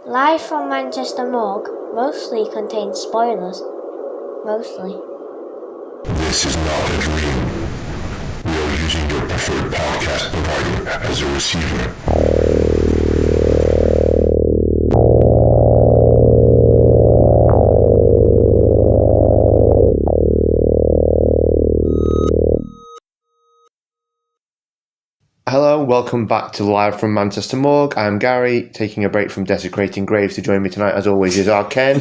Live from Manchester Morgue mostly contains spoilers. Mostly. This is not a dream. We are using your preferred podcast provider as a receiver. Hello, welcome back to Live from Manchester Morgue. I'm Gary, taking a break from desecrating graves. To join me tonight, as always, is our Ken.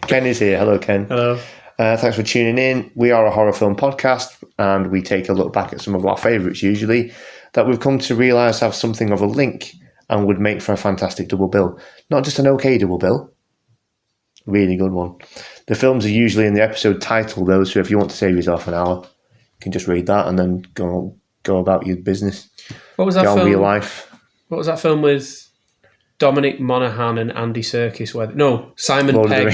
Ken is here. Hello, Ken. Hello. Thanks for tuning in. We are a horror film podcast, and we take a look back at some of our favourites, usually, that we've come to realise have something of a link and would make for a fantastic double bill. Not just an okay double bill, really good one. The films are usually in the episode title, though, so if you want to save yourself an hour, you can just read that and then go about your business. What was that film? Real life. What was that film with Dominic Monaghan and Andy Serkis? Simon Lord Pegg.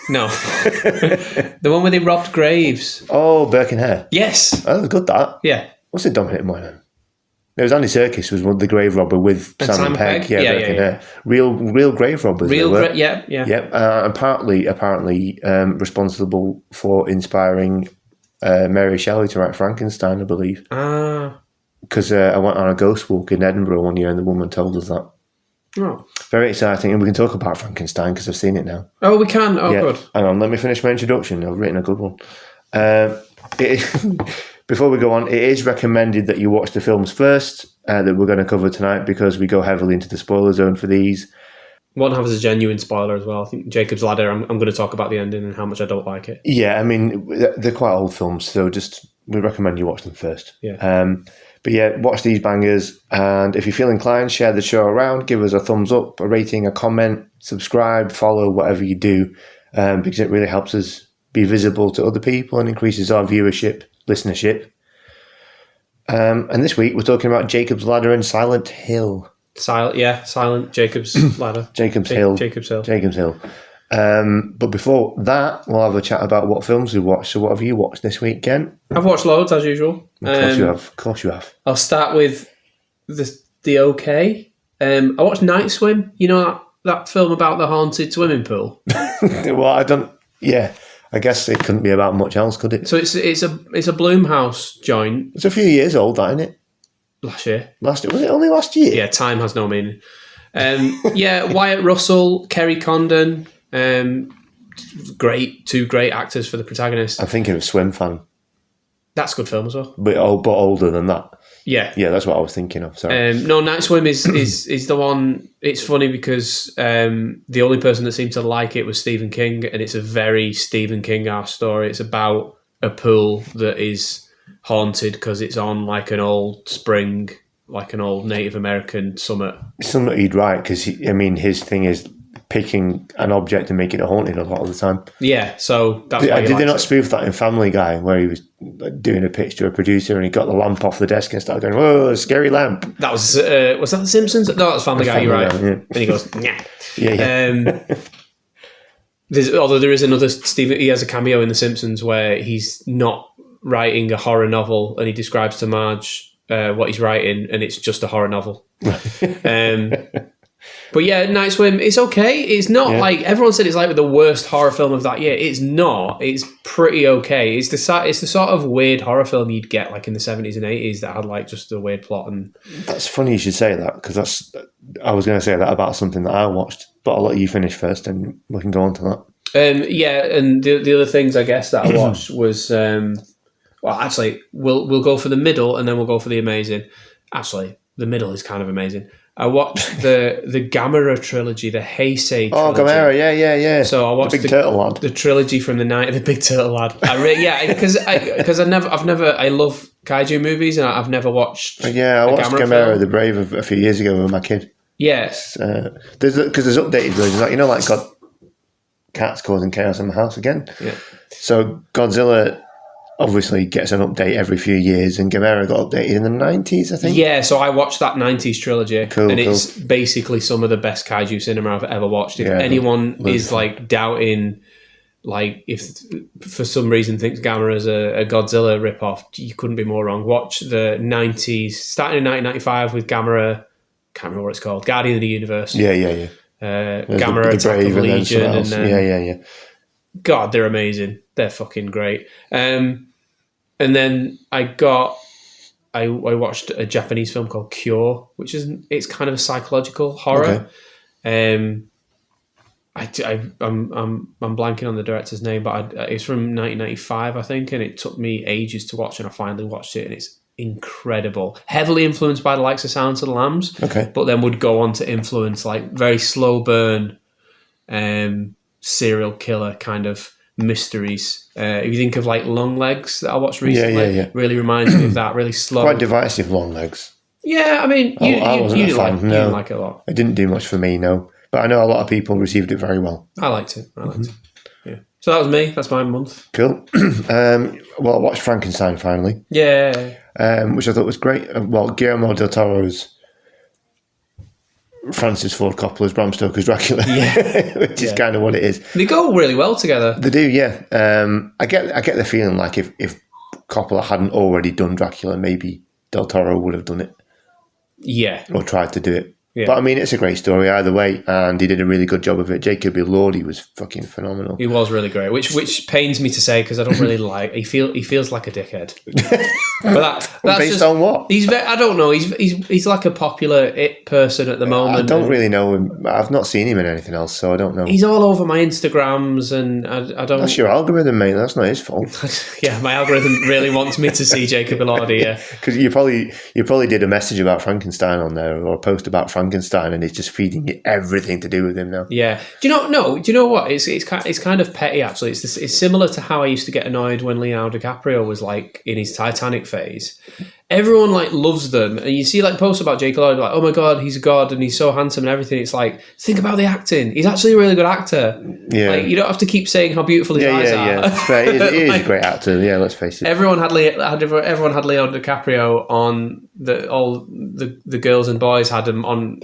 No. The one where they robbed graves. Oh, Burke and Hare. Yes. Oh, that was good, that. Yeah. What's it, Dominic Monaghan? It was Andy Serkis was one of the grave robber with Simon Pegg. Yeah, Burke and Hare. Real grave robbers. Yeah. Yep. Apparently responsible for inspiring Mary Shelley to write Frankenstein, I believe. Because I went on a ghost walk in Edinburgh one year and the woman told us that. Oh. Very exciting. And we can talk about Frankenstein because I've seen it now. Oh, we can? Oh, yeah. Good. Hang on, let me finish my introduction. I've written a good one. Before we go on, it is recommended that you watch the films first that we're going to cover tonight because we go heavily into the spoiler zone for these. One has a genuine spoiler as well. I think Jacob's Ladder, I'm going to talk about the ending and how much I don't like it. Yeah, I mean, they're quite old films, so we recommend you watch them first. Yeah. But yeah, watch these bangers, and if you feel inclined, share the show around, give us a thumbs up, a rating, a comment, subscribe, follow, whatever you do, because it really helps us be visible to other people and increases our listenership. And this week, we're talking about Jacob's Ladder and Silent Hill. Silent Jacob's Ladder. Jacob's Hill. But before that, we'll have a chat about what films we watched. So what have you watched this week, Ken? I've watched loads, as usual. Of course you have. I'll start with the okay. I watched Night Swim. You know that film about the haunted swimming pool? Well, I guess it couldn't be about much else, could it? So it's a Blumhouse joint. It's a few years old, that, isn't it? Last year. Was it only last year? Yeah, time has no meaning. Wyatt Russell, Kerry Condon, two great actors for the protagonist. I'm thinking of Swim Fan. That's a good film as well. But older than that. Yeah. Yeah, that's what I was thinking of. Sorry. No, Night Swim is the one. It's funny because the only person that seemed to like it was Stephen King, and it's a very Stephen King-esque story. It's about a pool that is haunted because it's on like an old spring, like an old Native American summit. Something he'd write because his thing is picking an object and making it haunted a lot of the time. Yeah, so that's why did they not spoof that in Family Guy where he was doing a pitch to a producer and he got the lamp off the desk and started going, "Whoa, a scary lamp." That was that The Simpsons? No, that was Family Guy. You're right. Yeah. And he goes, "Nah." Yeah. Although there is another Stephen. He has a cameo in The Simpsons where he's not writing a horror novel and he describes to Marge what he's writing and it's just a horror novel. But yeah, Night Swim, it's okay. It's not like everyone said it's like the worst horror film of that year. It's not. It's pretty okay. It's the sort of weird horror film you'd get like in the 70s and 80s that had like just a weird plot. And that's funny you should say that because I was going to say that about something that I watched, but I'll let you finish first and we can go on to that. And the other things I guess that I watched was we'll go for the middle and then we'll go for the amazing. Actually, the middle is kind of amazing. I watched the Gamera trilogy, the Heisei trilogy. Oh, Gamera, yeah. So I watched the Big Turtle Lad, the trilogy from the night of the Big Turtle Lad. Because I love kaiju movies and I've never watched. Yeah, I watched Gamera the Brave a few years ago with my kid. Yes, there's updated versions, like God, cats causing chaos in my house again. Yeah. So Godzilla obviously gets an update every few years, and Gamera got updated in the 90s, I think. Yeah, so I watched that 90s trilogy, cool. It's basically some of the best kaiju cinema I've ever watched. If anyone is like doubting, like if for some reason thinks Gamera is a Godzilla ripoff, you couldn't be more wrong. Watch the 90s, starting in 1995 with Gamera, can't remember what it's called, Guardian of the Universe. Yeah. Gamma Attack of Legion, and then yeah. God, they're amazing. They're fucking great. And then I watched a Japanese film called Cure, which it's kind of a psychological horror. Okay. I'm blanking on the director's name, but it's from 1995, I think, and it took me ages to watch, and I finally watched it, and it's incredible. Heavily influenced by the likes of Silence of the Lambs, but then would go on to influence like very slow burn, serial killer kind of mysteries. If you think of like Long Legs that I watched recently, really reminds me of that. Really slow, quite divisive. Long Legs. Yeah, I mean, you didn't like it a lot. It didn't do much for me, no. But I know a lot of people received it very well. I liked it. Yeah. So that was me. That's my month. Cool. Well, I watched Frankenstein finally. Yeah. Which I thought was great. Well, Guillermo del Toro's Francis Ford Coppola's Bram Stoker's Dracula, which is kind of what it is. They go really well together. They do, yeah. I get the feeling like if Coppola hadn't already done Dracula, maybe del Toro would have done it. Yeah. Or tried to do it. Yeah. But I mean, it's a great story either way, and he did a really good job of it. Jacob Elordi was fucking phenomenal. He was really great, which pains me to say because I don't really like. He feels like a dickhead. But that's based just, on what? I don't know. He's like a popular it person at the moment. I don't really know him. I've not seen him in anything else, so I don't know. He's all over my Instagrams, and I don't. That's your algorithm, mate. That's not his fault. Yeah, my algorithm really wants me to see Jacob Elordi. Yeah, because you probably did a message about Frankenstein on there, or a post about Frankenstein, and it's just feeding you everything to do with him now. Yeah. Do you know what? It's kind of petty actually. It's similar to how I used to get annoyed when Leonardo DiCaprio was like in his Titanic phase. Everyone like loves them, and you see like posts about Jake Lloyd, like, oh my god, he's a god and he's so handsome and everything. It's like, think about the acting. He's actually a really good actor. Yeah, like, you don't have to keep saying how beautiful his eyes are. Yeah, it's fair. He is a great actor. Yeah, let's face it. Everyone had Leonardo DiCaprio on all the girls and boys had him on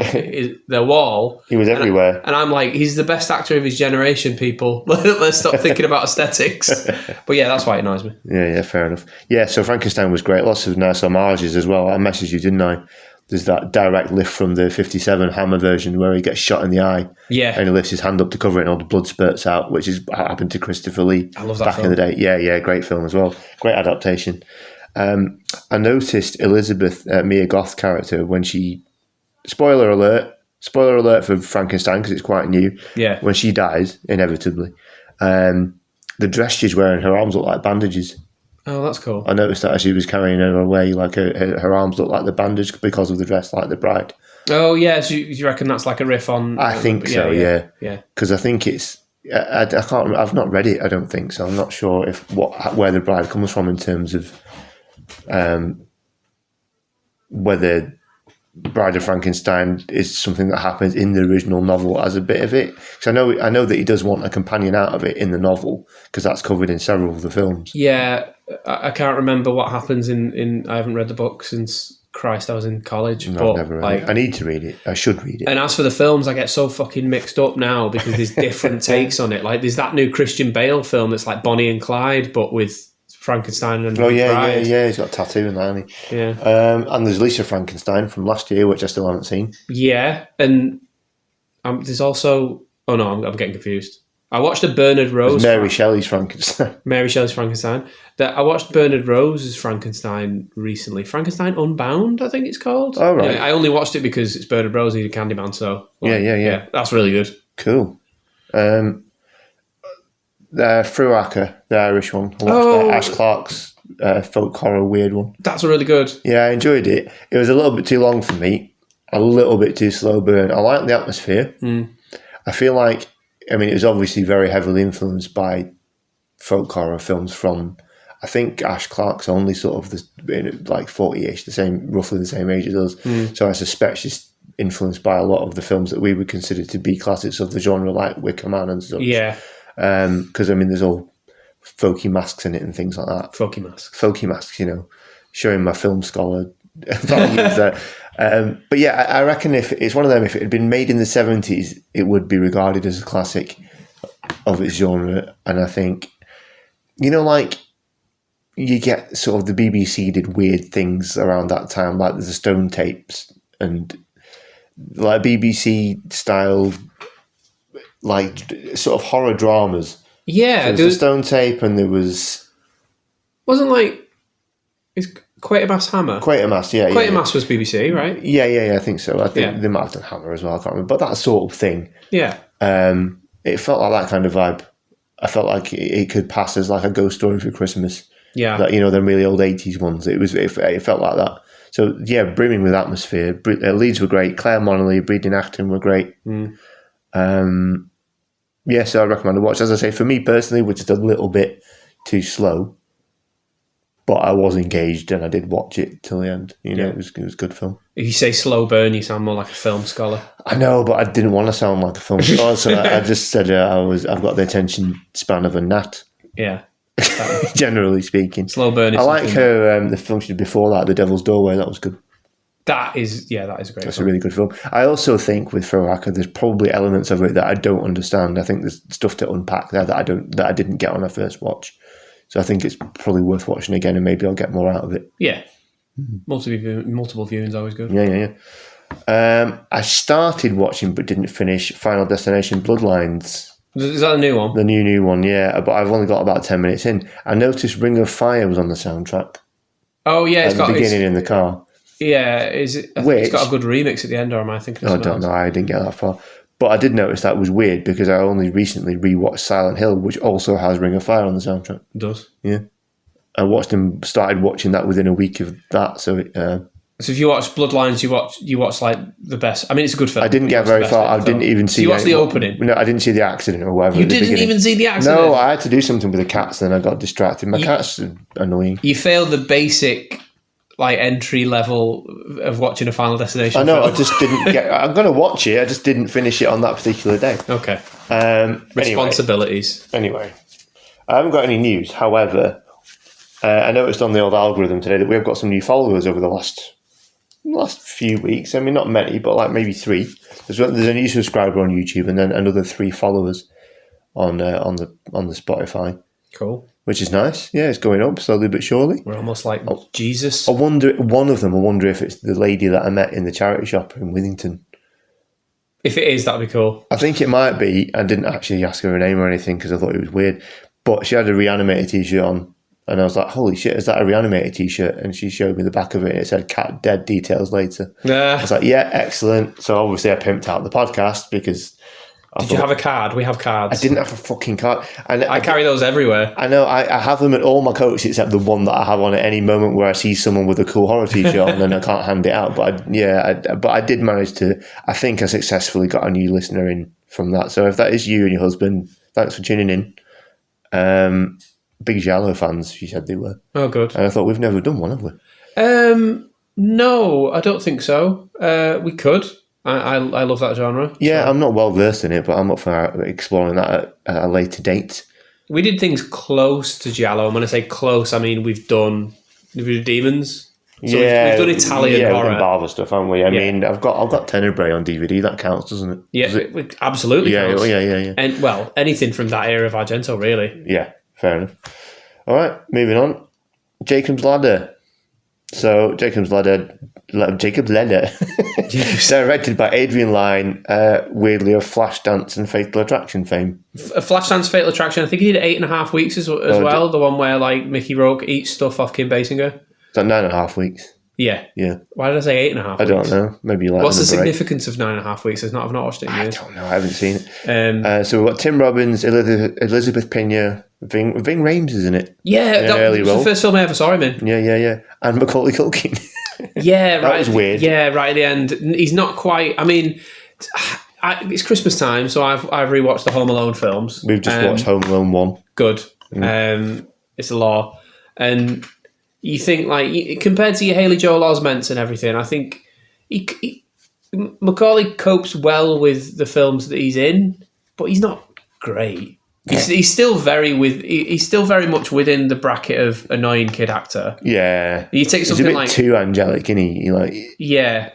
their wall. He was everywhere, and I'm like, he's the best actor of his generation. People, let's stop thinking about aesthetics. But yeah, that's why it annoys me. Yeah, fair enough. Yeah, so Frankenstein was great. Lots of nice homages as well. I messaged you, didn't I? There's that direct lift from the 57 Hammer version where he gets shot in the eye. Yeah. And he lifts his hand up to cover it and all the blood spurts out, which is what happened to Christopher Lee back in the day. Yeah, great film as well. Great adaptation. I noticed Elizabeth, Mia Goth's character, when she... Spoiler alert for Frankenstein, because it's quite new. Yeah. When she dies, inevitably, the dress she's wearing, her arms look like bandages. Oh, that's cool. I noticed that as she was carrying her away, like her arms looked like the bandage because of the dress, like the bride. Oh, yeah. So you reckon that's like a riff on... I think so, yeah. Because I think it's... I can't... I've not read it, I don't think so. I'm not sure where the bride comes from in terms of whether Bride of Frankenstein is something that happens in the original novel as a bit of it. Because I know that he does want a companion out of it in the novel, because that's covered in several of the films. Yeah, I can't remember what happens in I haven't read the book since Christ, I was in college. No, I've never read it. I need to read it. I should read it. And as for the films, I get so fucking mixed up now because there's different takes on it. Like there's that new Christian Bale film that's like Bonnie and Clyde, but with Frankenstein and Bride. He's got a tattoo in there, hasn't he? Yeah. And there's Lisa Frankenstein from last year, which I still haven't seen. Yeah, and there's also... Oh no, I'm getting confused. I watched a Bernard Rose... Mary Shelley's Frankenstein. Mary Shelley's Frankenstein. I watched Bernard Rose's Frankenstein recently. Frankenstein Unbound, I think it's called. Oh, right. Yeah, I only watched it because it's Bernard Rose, he's a Candyman, so... Yeah, that's really good. Cool. Fruaca, the Irish one. I watched Ash Clark's folk horror weird one. That's really good. Yeah, I enjoyed it. It was a little bit too long for me. A little bit too slow burn. I like the atmosphere. I feel like, it was obviously very heavily influenced by folk horror films from, I think Ash Clark's only sort of like 40-ish, roughly the same age as us. So I suspect she's influenced by a lot of the films that we would consider to be classics of the genre, like Wicker Man and such. Yeah. Because there's all folky masks in it and things like that. Folky masks, showing my film scholar values there. But yeah, I reckon if it's one of them, if it had been made in the 70s, it would be regarded as a classic of its genre. And I think, like you get sort of the BBC did weird things around that time, like the Stone tapes and like BBC style, like sort of horror dramas. Yeah, So there was the Stone Tape, and there was wasn't like it's Quatermass Hammer. Quatermass, yeah. Quatermass was BBC, right? Yeah, I think so. I think they might have done Hammer as well. I can't remember, but that sort of thing. Yeah. It felt like that kind of vibe. I felt like it could pass as like a ghost story for Christmas. Yeah. That, you know, them really old 80s ones. It felt like that. So yeah, brimming with atmosphere. Leads were great. Claire Monley, Breeding Acton were great. Yeah, so I recommend to watch. As I say, for me personally, which is a little bit too slow, but I was engaged and I did watch it till the end. You know, it was a good film. If you say slow burn, you sound more like a film scholar. I know, but I didn't want to sound like a film star, so I just said I've got the attention span of a gnat. Yeah. Generally speaking. Slow burn is I like her, the film she did before that, The Devil's Doorway, that was good. That is a great That's film. a really good film. I also think with Throwhacker, there's probably elements of it that I don't understand. I think there's stuff to unpack there that I didn't get on a first watch. So I think it's probably worth watching again, and maybe I'll get more out of it. Yeah. Multiple viewings always good. Yeah. I started watching but didn't finish Final Destination Bloodlines. Is that a new one? The new one, yeah. But I've only got about 10 minutes in. I noticed Ring of Fire was on the soundtrack. Oh, yeah. At the beginning in the car. Yeah. Is it? I think it's got a good remix at the end, or am I thinking of something I don't know. I didn't get that far. But I did notice that was weird because I only recently rewatched Silent Hill, which also has Ring of Fire on the soundtrack. It does. Yeah. I started watching that within a week of that. So So if you watch Bloodlines, you watch like the best. I mean, it's a good film. I didn't get very far. I didn't even see. You watched the opening? No, I didn't see the accident or whatever. You didn't even see the accident? No, I had to do something with the cats, and I got distracted. My cat's annoying. You failed the basic like entry level of watching a Final Destination. I know. Film. I just didn't get. I'm going to watch it. I just didn't finish it on that particular day. Okay. Responsibilities. Anyway, I haven't got any news. However, I noticed on the old algorithm today that we have got some new followers over the last few weeks. I mean, not many, but like maybe 3. There's a new subscriber on YouTube, and then another 3 followers on the Spotify. Cool. Which is nice. Yeah, it's going up slowly but surely. We're almost like Jesus. I wonder if it's the lady that I met in the charity shop in Withington. If it is, that'd be cool. I think it might be. I didn't actually ask her name or anything because I thought it was weird. But she had a Reanimator t-shirt on. And I was like, holy shit, is that a Reanimator t-shirt? And she showed me the back of it and it said cat dead, details later. I was like, yeah, excellent. So obviously I pimped out the podcast because... Did you have a card? We have cards. I didn't have a fucking card. And I carry those everywhere. I know. I have them at all my coats except the one that I have on at any moment where I see someone with a cool horror t-shirt on and I can't hand it out. But I did manage to... I think I successfully got a new listener in from that. So if that is you and your husband, thanks for tuning in. Big Giallo fans, she said they were. Oh, good. And I thought, we've never done one, have we? No, I don't think so. We could. I love that genre. Yeah, so. I'm not well versed in it, but I'm up for exploring that at a later date. We did things close to Giallo. And when I say close, I mean we've done Demons. So we've done Italian horror. We've done Barber stuff, haven't we? I mean, I've got Tenebrae on DVD. That counts, doesn't it? Yeah, it absolutely counts. Yeah. And well, anything from that era of Argento, really. Yeah, fair enough. All right, moving on. Jacob's Ladder. So Jacob's Ladder, directed by Adrian Lyne, weirdly of Flashdance and Fatal Attraction fame. Flashdance, Fatal Attraction. I think he did 8.5 weeks as well. The one where like Mickey Rourke eats stuff off Kim Basinger. Is that 9.5 weeks? Yeah. Yeah. Why did I say 8.5 weeks? I don't know. Maybe you like. What's the significance of 9.5 weeks? I've not watched it in years. I don't know. I haven't seen it. So we've got Tim Robbins, Elizabeth Pena, Ving Rhames is in it. Yeah, that was role. the first film I ever saw him in. Yeah. And Macaulay Culkin. Yeah, that was weird. Yeah, right at the end. He's not quite. I mean, it's Christmas time, so I've rewatched the Home Alone films. We've just watched Home Alone 1. Good. It's the law. And you think, like, compared to your Haley Joel Osments and everything, I think Macaulay copes well with the films that he's in, but he's not great. He's still very much within the bracket of annoying kid actor. Yeah, you take something he's a bit like too angelic, isn't he? Yeah,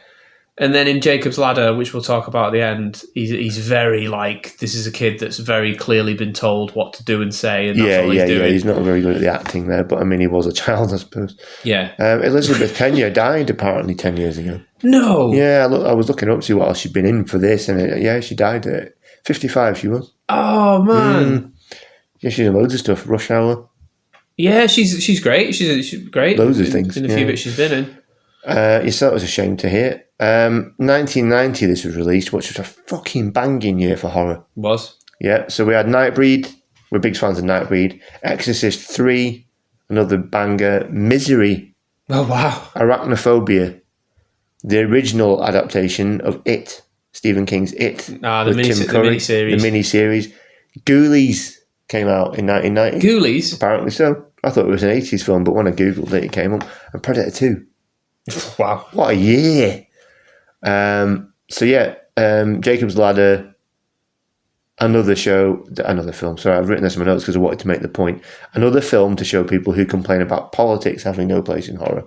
and then in Jacob's Ladder, which we'll talk about at the end, he's very like, this is a kid that's very clearly been told what to do and say, and that's all he's doing. Yeah. He's not very good at the acting there, but I mean, he was a child, I suppose. Yeah. Elizabeth Pena died apparently 10 years ago. No. Yeah, I was looking up to see what else she'd been in for this, and she died at 55. She was. Oh man. Yeah, she's in loads of stuff. Rush Hour. Yeah, she's great. She's great. Loads of things, in a few bits she's been in. Yes, that was a shame to hear. 1990, this was released, which was a fucking banging year for horror. Was. Yeah, so we had Nightbreed. We're big fans of Nightbreed. Exorcist 3, another banger. Misery. Oh wow. Arachnophobia. The original adaptation of It, Stephen King's It. The mini-series. The mini-series. Ghoulies came out in 1990. Ghoulies? Apparently so. I thought it was an 80s film, but when I Googled it, it came up. And Predator 2. Wow. What a year. Jacob's Ladder, another film. Sorry, I've written this in my notes because I wanted to make the point. Another film to show people who complain about politics having no place in horror.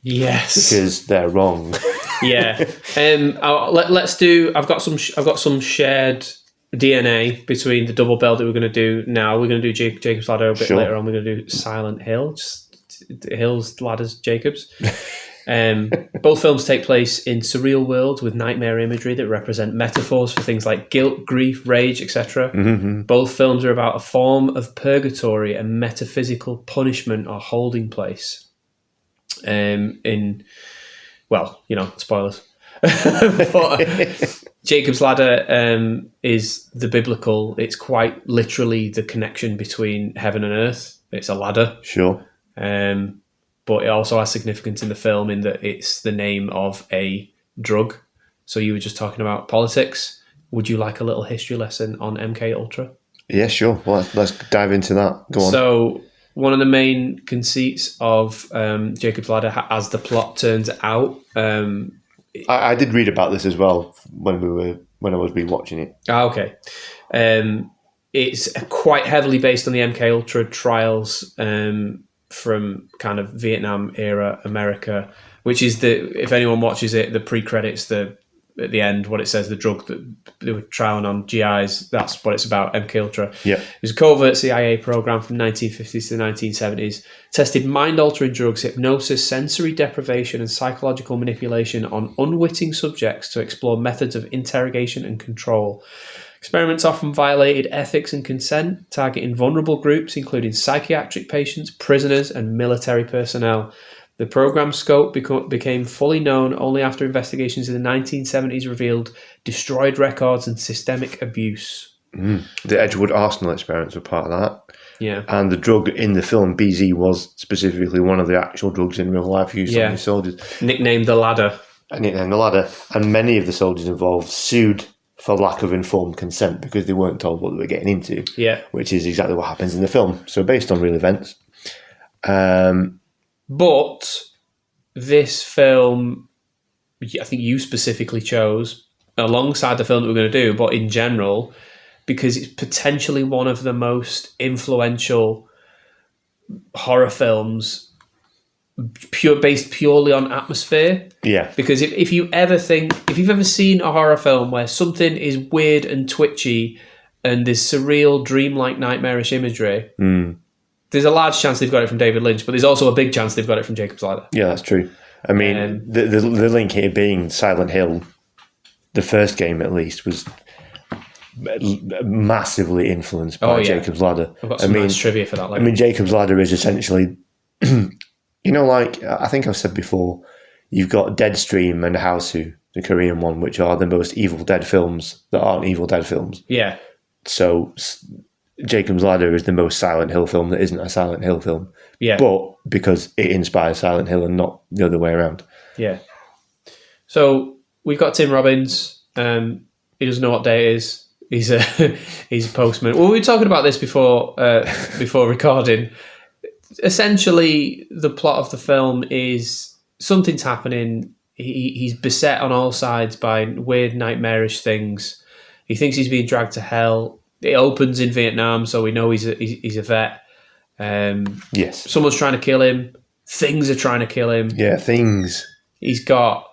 Yes. Because they're wrong. Yeah. Let's do. I've got some shared DNA between the double bell that we're going to do now. We're going to do Jacob's Ladder a bit later on. We're going to do Silent Hill, just Hills, Ladders, Jacobs. Both films take place in surreal worlds with nightmare imagery that represent metaphors for things like guilt, grief, rage, etc. Mm-hmm. Both films are about a form of purgatory and metaphysical punishment or holding place. Spoilers. But Jacob's Ladder is the biblical. It's quite literally the connection between heaven and earth. It's a ladder. Sure. But it also has significance in the film in that it's the name of a drug. So you were just talking about politics. Would you like a little history lesson on MK Ultra? Yeah, sure. Well, let's dive into that. Go on. So one of the main conceits of Jacob's Ladder, as the plot turns out, I did read about this as well when I was rewatching it. Okay. It's quite heavily based on the MK Ultra trials from kind of Vietnam era America, which is if anyone watches it, the pre-credits, at the end, what it says, the drug that they were trialing on GIs, that's what it's about, MK Ultra. Yeah. It was a covert CIA program from 1950s to the 1970s, tested mind-altering drugs, hypnosis, sensory deprivation, and psychological manipulation on unwitting subjects to explore methods of interrogation and control. Experiments often violated ethics and consent, targeting vulnerable groups, including psychiatric patients, prisoners, and military personnel. The program's scope became fully known only after investigations in the 1970s revealed destroyed records and systemic abuse. The Edgewood Arsenal experiments were part of that. Yeah. And the drug in the film, BZ, was specifically one of the actual drugs in real life used on these soldiers. Nicknamed the Ladder. And many of the soldiers involved sued for lack of informed consent because they weren't told what they were getting into. Yeah. Which is exactly what happens in the film. So based on real events. But this film, I think you specifically chose, alongside the film that we're going to do, but in general, because it's potentially one of the most influential horror films based purely on atmosphere. Yeah. Because if you've ever seen a horror film where something is weird and twitchy and there's surreal, dreamlike, nightmarish imagery, there's a large chance they've got it from David Lynch, but there's also a big chance they've got it from Jacob's Ladder. Yeah, that's true. I mean, the link here being Silent Hill, the first game at least, was massively influenced by Jacob's Ladder. I've got some nice trivia for that later. I mean, Jacob's Ladder is essentially, like I think I've said before, you've got Deadstream and Hausu, the Korean one, which are the most Evil Dead films that aren't Evil Dead films. Yeah. So Jacob's Ladder is the most Silent Hill film that isn't a Silent Hill film. Yeah. But because it inspires Silent Hill and not the other way around. Yeah. So we've got Tim Robbins. He doesn't know what day it is. He's a postman. Well, we were talking about this before recording. Essentially, the plot of the film is something's happening. He's beset on all sides by weird, nightmarish things. He thinks he's being dragged to hell. It opens in Vietnam, so we know he's a vet. Yes. Someone's trying to kill him. Things are trying to kill him. Yeah, things. We've got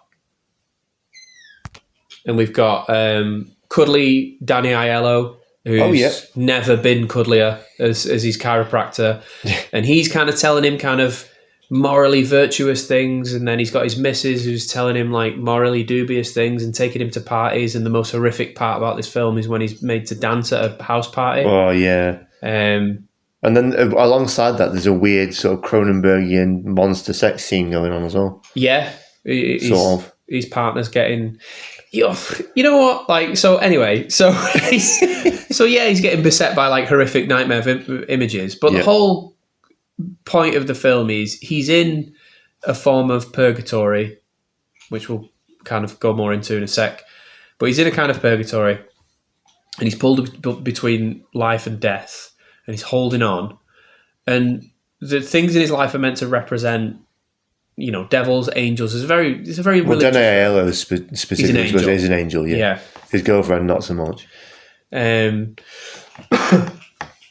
cuddly Danny Aiello, who's never been cuddlier as his chiropractor. And he's kind of telling him morally virtuous things, and then he's got his missus who's telling him like morally dubious things and taking him to parties. And the most horrific part about this film is when he's made to dance at a house party. Oh yeah. And then alongside that, there's a weird sort of Cronenbergian monster sex scene going on as well. Yeah, Sort of. His partner's getting. You know what? Like, so anyway, so he's getting beset by like horrific nightmare images. But the whole point of the film is he's in a form of purgatory, which we'll kind of go more into in a sec. But he's in a kind of purgatory, and he's pulled between life and death. And he's holding on, and the things in his life are meant to represent, devils, angels. It's a very religious. Well, Aiello specifically is an angel. Yeah. His girlfriend, not so much.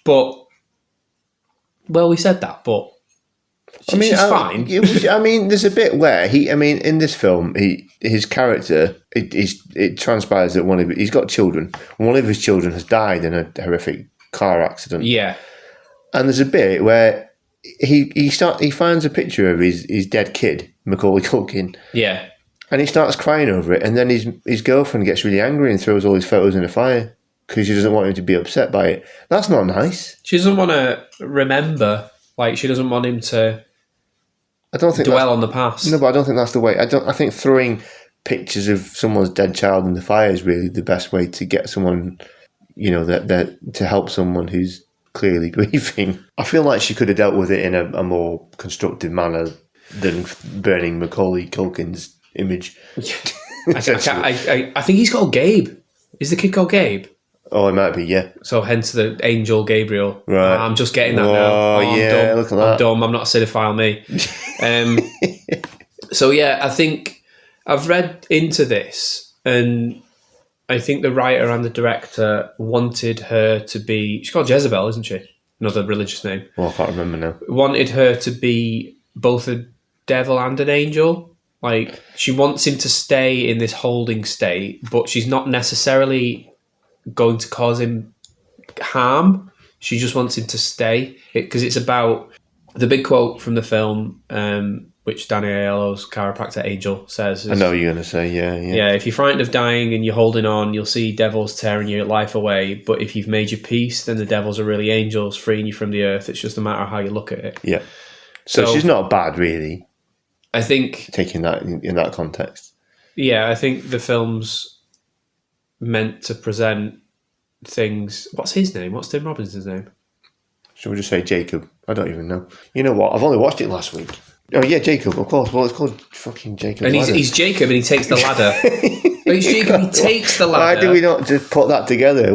But we said that, but she's fine. There's a bit where in this film, his character, it transpires that he's got children. One of his children has died in a horrific car accident. Yeah. And there's a bit where he finds a picture of his dead kid, Macaulay Culkin. Yeah. And he starts crying over it, and then his girlfriend gets really angry and throws all his photos in the fire because she doesn't want him to be upset by it. That's not nice. She doesn't want to remember, like she doesn't want him to dwell on the past. No, but I don't think that's the way. I think throwing pictures of someone's dead child in the fire is really the best way to get someone, that to help someone who's clearly grieving. I feel like she could have dealt with it in a more constructive manner than burning Macaulay Culkin's image. I think he's called Gabe. Is the kid called Gabe? Oh, it might be, yeah. So hence the angel Gabriel. Right. I'm just getting that now. Oh, yeah, look at that. I'm dumb. I'm not a cinephile, me. So, yeah, I think I've read into this, and I think the writer and the director wanted her to be... She's called Jezebel, isn't she? Another religious name. Well, I can't remember now. Wanted her to be both a devil and an angel. Like, she wants him to stay in this holding state, but she's not necessarily going to cause him harm. She just wants him to stay. Because it's about... The big quote from the film... which Danny Aiello's chiropractor angel says. I know you're going to say, yeah. Yeah, if you're frightened of dying and you're holding on, you'll see devils tearing your life away. But if you've made your peace, then the devils are really angels freeing you from the earth. It's just a matter of how you look at it. Yeah. So she's not bad, really. I think... Taking that in that context. Yeah, I think the film's meant to present things... What's his name? What's Tim Robinson's name? Should we just say Jacob? I don't even know. You know what? I've only watched it last week. Oh, yeah, Jacob, of course. Well, it's called fucking Jacob. And he's Jacob and he takes the ladder. He's Jacob, he takes the ladder. Why do we not just put that together?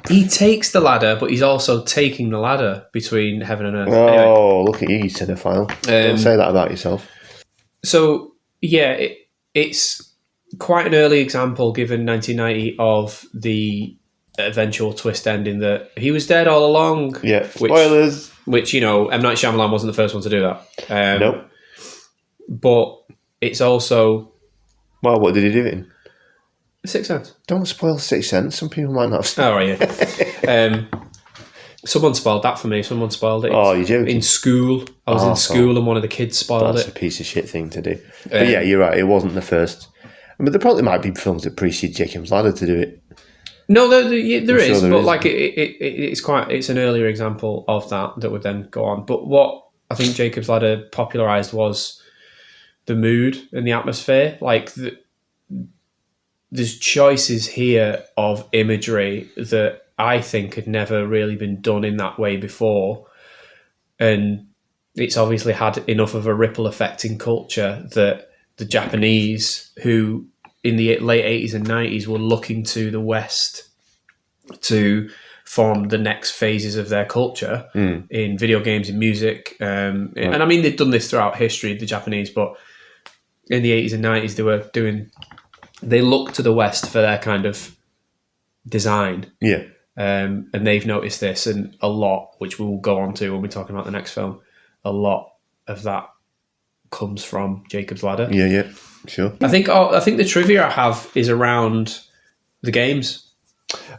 He takes the ladder, but he's also taking the ladder between heaven and earth. Oh, anyway. Look at you cinephile. Don't say that about yourself. So, yeah, it's quite an early example, given 1990, of the eventual twist ending that he was dead all along. Yeah, spoilers. Which, M. Night Shyamalan wasn't the first one to do that. Nope. But it's also... Well, what did he do it in? Sixth Sense. Don't spoil Sixth Sense. Some people might not have seen it. Oh, right, yeah. Someone spoiled that for me. Someone spoiled it. Oh, you're joking? In school. I was in school and one of the kids spoiled it. That's a piece of shit thing to do. But yeah, you're right. It wasn't the first. But there probably might be films that precede Jacob's Ladder to do it. No, there is, but like it's an earlier example of that would then go on. But what I think Jacob's Ladder popularised was the mood and the atmosphere. Like there's choices here of imagery that I think had never really been done in that way before, and it's obviously had enough of a ripple effect in culture that the Japanese, who in the late 80s and 90s were looking to the West to form the next phases of their culture in video games, in music. And I mean, they've done this throughout history, the Japanese, but in the 80s and 90s, they looked to the West for their kind of design. Yeah. And they've noticed this, and a lot, which we'll go on to when we're talking about the next film, a lot of that comes from Jacob's Ladder. Yeah, sure. I think the trivia I have is around the games.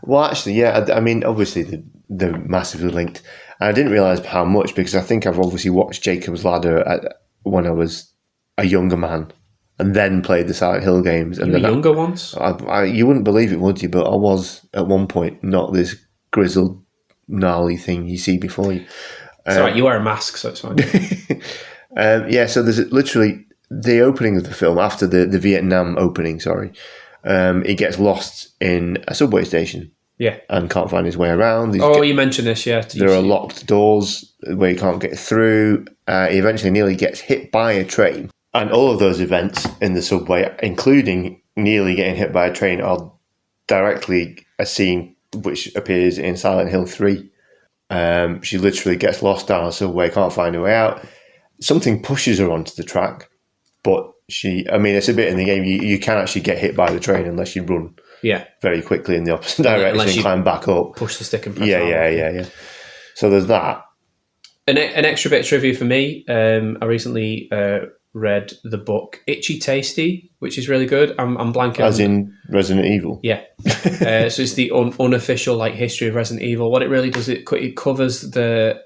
Well, actually, yeah. I mean, obviously they're massively linked. And I didn't realise how much, because I think I've obviously watched Jacob's Ladder when I was a younger man, and then played the Silent Hill games. And You were younger once? You wouldn't believe it, would you? But I was at one point, not this grizzled, gnarly thing you see before you. It's all right, you wear a mask, so it's fine. So there's literally the opening of the film, after the Vietnam opening, he gets lost in a subway station. Yeah. And can't find his way around. You mentioned this, yeah. There are locked doors where he can't get through. He eventually nearly gets hit by a train. And all of those events in the subway, including nearly getting hit by a train, are directly a scene which appears in Silent Hill 3. She literally gets lost down a subway, can't find her way out. Something pushes her onto the track, but it's a bit in the game. You can actually get hit by the train unless you run very quickly in the opposite direction and climb back up. Push the stick and press Yeah. So there's that. An extra bit of trivia for me. I recently read the book Itchy Tasty, which is really good. I'm blanking. As in Resident Evil? Yeah. So it's the unofficial history of Resident Evil. What it really does, it covers the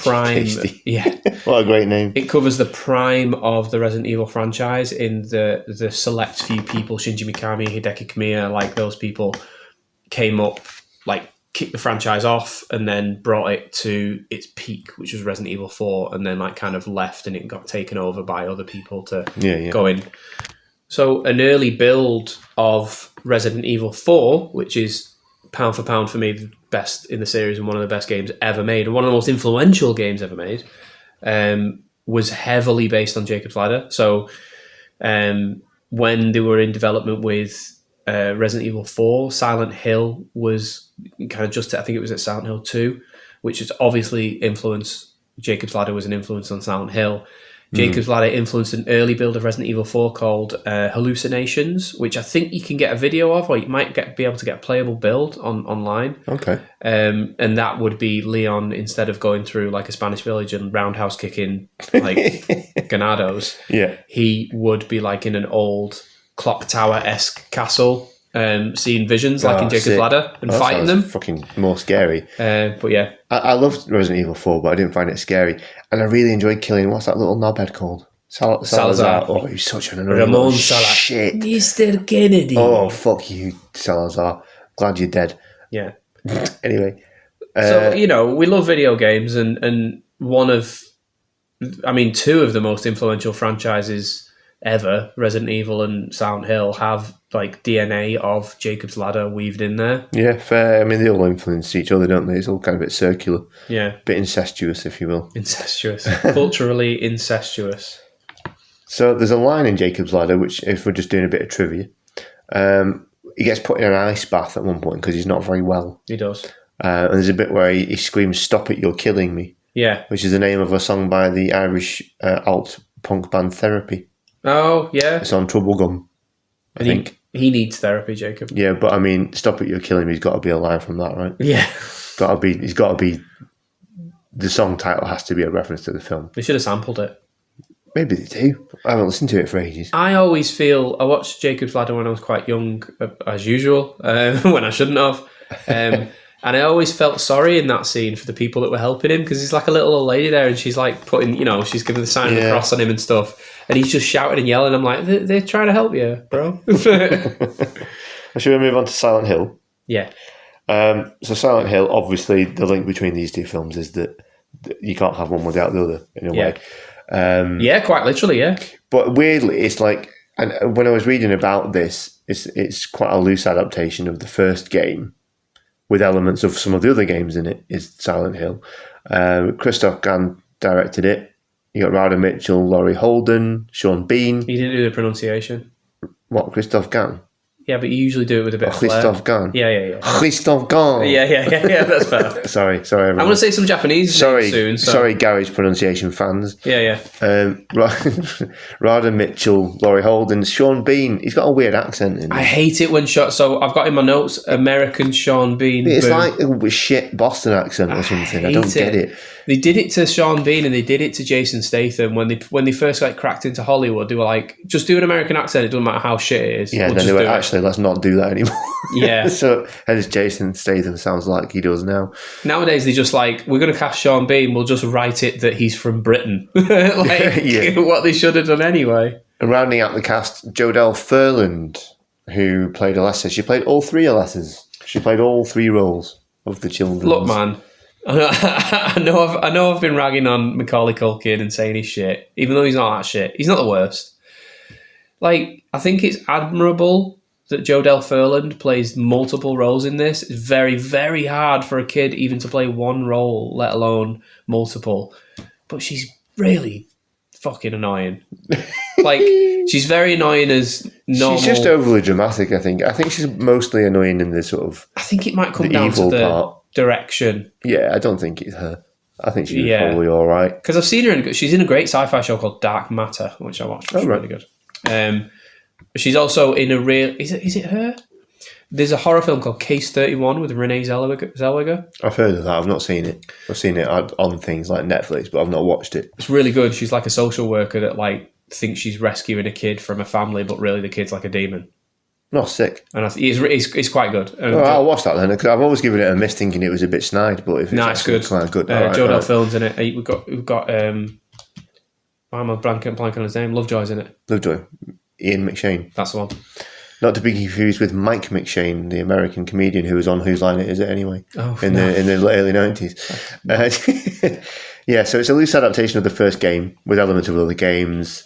prime. Tasty. Yeah. What a great name. It covers the prime of the Resident Evil franchise in the select few people, Shinji Mikami, Hideki Kamiya, those people came up, kicked the franchise off and then brought it to its peak, which was Resident Evil 4, and then kind of left and it got taken over by other people to go in. So an early build of Resident Evil 4, which is pound for pound for me the best in the series and one of the best games ever made, and one of the most influential games ever made, was heavily based on Jacob's Ladder. So when they were in development with Resident Evil 4, Silent Hill was kind of I think it was at Silent Hill 2, which is obviously influenced. Jacob's Ladder was an influence on Silent Hill. Jacob's Ladder influenced an early build of Resident Evil 4 called Hallucinations, which I think you can get a video of, or you might be able to get a playable build online. Okay. And that would be Leon, instead of going through a Spanish village and roundhouse kicking ganados, he would be in an old clock tower-esque castle, seeing visions in Jacob's Ladder and fighting them. Fucking more scary. But yeah. I loved Resident Evil 4, but I didn't find it scary. And I really enjoyed killing, what's that little knobhead called? Salazar. Oh, he's such an annoying Ramon shit. Mr. Kennedy. Oh, fuck you, Salazar. Glad you're dead. Yeah. Anyway. So, we love video games, and two of the most influential franchises ever, Resident Evil and Silent Hill, have DNA of Jacob's Ladder weaved in there. Yeah, fair. They all influence each other, don't they? It's all kind of a bit circular. Yeah. Bit incestuous, if you will. Incestuous. Culturally incestuous. So there's a line in Jacob's Ladder, which, if we're just doing a bit of trivia, he gets put in an ice bath at one point because he's not very well. He does. And there's a bit where he screams, "Stop it, you're killing me." Yeah. Which is the name of a song by the Irish alt punk band Therapy. Oh, yeah. It's on Trouble Gum, I think. He needs therapy, Jacob. Yeah, but "Stop it, you're killing me" has got to be a line from that, right? Yeah. He's got to be, the song title has to be a reference to the film. They should have sampled it. Maybe they do. I haven't listened to it for ages. I always feel, I watched Jacob's Ladder when I was quite young, as usual, when I shouldn't have. And I always felt sorry in that scene for the people that were helping him, because he's a little old lady there and she's putting, she's giving the sign of the cross on him and stuff. And he's just shouting and yelling. I'm like, they're trying to help you, bro. Should we move on to Silent Hill? Yeah. So Silent Hill, obviously, the link between these two films is that you can't have one without the other, in a way. Yeah, quite literally, yeah. But weirdly, it's and when I was reading about this, it's quite a loose adaptation of the first game, with elements of some of the other games in it, is Silent Hill. Christoph Gans directed it. You got Rada Mitchell, Laurie Holden, Sean Bean. He didn't do the pronunciation. What, Christoph Gans? Yeah, but you usually do it with a bit of Christoph Gans. Yeah. Christoph Gans. Yeah, that's better. Sorry, everyone. I'm going to say some Japanese names soon. So. Sorry, garage pronunciation fans. Yeah. Rada Mitchell, Laurie Holden, Sean Bean. He's got a weird accent in it. I hate it when so I've got in my notes, American Sean Bean. It's like a shit Boston accent or something. I don't get it. They did it to Sean Bean and they did it to Jason Statham when they first cracked into Hollywood. They were like, just do an American accent. It doesn't matter how shit it is. Yeah, then they were actually say, let's not do that anymore. Yeah. So, hence Jason Statham sounds like he does now. Nowadays, they just like, we're going to cast Sean Bean, we'll just write it that he's from Britain. What they should have done anyway. And rounding out the cast, Jodelle Ferland, who played Alessa. She played all three Alessas. She played all three roles of the children. Look, man, I know I've been ragging on Macaulay Culkin and saying he's shit, even though he's not that shit. He's not the worst. Like, I think it's admirable that Jodelle Ferland plays multiple roles in this. It's very, very hard for a kid even to play one role, let alone multiple. But she's really fucking annoying. Like, she's very annoying as normal. She's just overly dramatic, I think. I think she's mostly annoying in the sort of... I think it might come down to the part. Direction. Yeah, I don't think it's her. I think she's probably all right. Because I've seen her she's in a great sci-fi show called Dark Matter, which I watched, which is really good. She's also in a real... Is it her? There's a horror film called Case 31 with Renee Zellweger. I've heard of that. I've not seen it. I've seen it on things like Netflix, but I've not watched it. It's really good. She's like a social worker that like thinks she's rescuing a kid from a family, but really the kid's like a demon. Not sick. And it's quite good. And I'll watch that then, because I've always given it a miss thinking it was a bit snide, but if it's good. Quite good. Jodelle Films in it. We've got I'm a blank on his name. Lovejoy's in it. Lovejoy. Ian McShane. That's the one. Not to be confused with Mike McShane, the American comedian who was on Whose Line Is It Anyway? In the early 90s. Yeah, so it's a loose adaptation of the first game with elements of other games.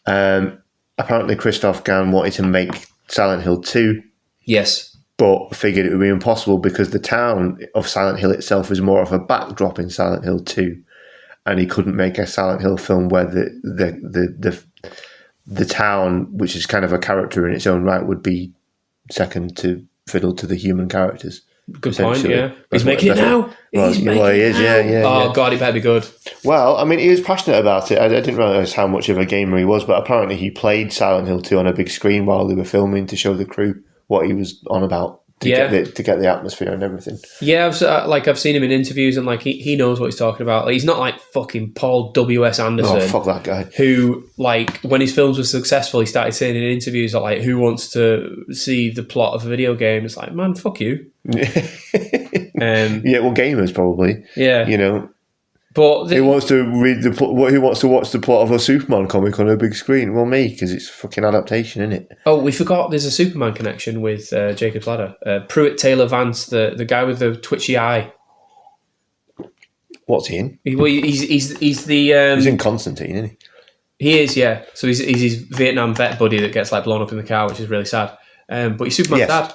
Apparently Christoph Gans wanted to make Silent Hill 2. Yes. But figured it would be impossible because the town of Silent Hill itself is more of a backdrop in Silent Hill 2. And he couldn't make a Silent Hill film where the town, which is kind of a character in its own right, would be second to fiddle to the human characters. Good point, yeah. He's making it now. He is, yeah. Oh, God, it better be good. Well, I mean, he was passionate about it. I didn't realise how much of a gamer he was, but apparently he played Silent Hill 2 on a big screen while they were filming to show the crew what he was on about. To get the atmosphere and everything. Yeah, I've seen him in interviews and like he knows what he's talking about. Like, he's not like fucking Paul W.S. Anderson. Oh, fuck that guy. Who, like, when his films were successful, he started saying in interviews like, who wants to see the plot of a video game? It's like, man, fuck you. Yeah, well, gamers probably. Yeah, you know. But who wants to read who wants to watch the plot of a Superman comic on a big screen? Well, me, because it's fucking adaptation, isn't it? Oh, we forgot. There's a Superman connection with Jacob's Ladder. Pruitt Taylor Vance, the guy with the twitchy eye. What's he in? He's the. He's in Constantine, isn't he? He is, yeah. So he's his Vietnam vet buddy that gets like blown up in the car, which is really sad. But he's Superman's dad.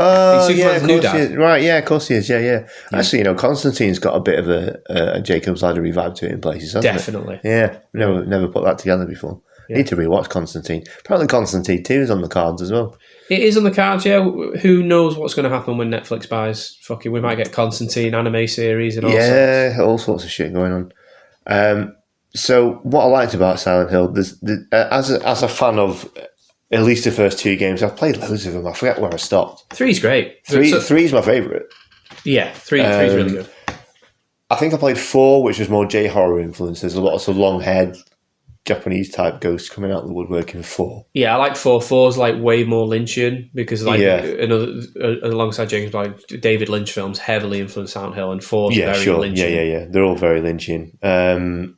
Oh, yeah, of course he is. Right, yeah, of course he is. Yeah. Actually, Constantine's got a bit of a Jacob's Ladder vibe to it in places, hasn't Definitely. it? Yeah, never put that together before. Yeah. Need to rewatch Constantine. Apparently Constantine 2 is on the cards as well. It is on the cards, yeah. Who knows what's going to happen when Netflix buys? Fucking, we might get Constantine anime series and all sorts. Yeah, all sorts of shit going on. So what I liked about Silent Hill, as a fan of at least the first two games, I've played loads of them. I forget where I stopped. 3's great. Three's my favourite. Yeah, three's really good. I think I played 4, which was more J-horror influence. There's a lot of long-haired Japanese type ghosts coming out of the woodwork in 4. Yeah, I like 4. 4's like way more Lynchian because alongside James, like David Lynch films heavily influenced Silent Hill, and 4's very Lynchian. Yeah. They're all very Lynchian.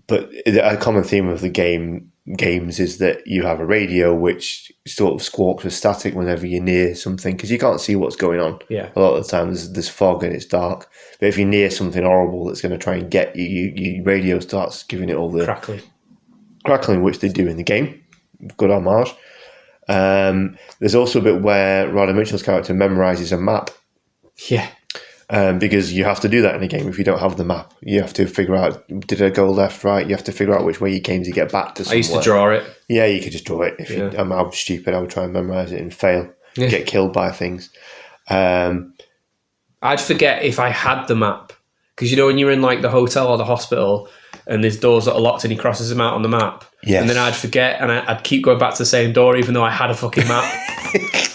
But a common theme of the games is that you have a radio which sort of squawks with static whenever you're near something because you can't see what's going on. Yeah. A lot of the time there's fog and it's dark. But if you're near something horrible that's going to try and get you, your radio starts giving it all the crackling, which they do in the game. Good homage. There's also a bit where Rodder Mitchell's character memorises a map. Yeah. Because you have to do that in a game if you don't have the map. You have to figure out, did I go left, right? You have to figure out which way you came to get back to somewhere. I used to draw it. Yeah, you could just draw it. I was stupid. I would try and memorise it and fail. Yeah. Get killed by things. I'd forget if I had the map. Because, when you're in like the hotel or the hospital and there's doors that are locked and he crosses them out on the map. Yes. And then I'd forget and I'd keep going back to the same door even though I had a fucking map.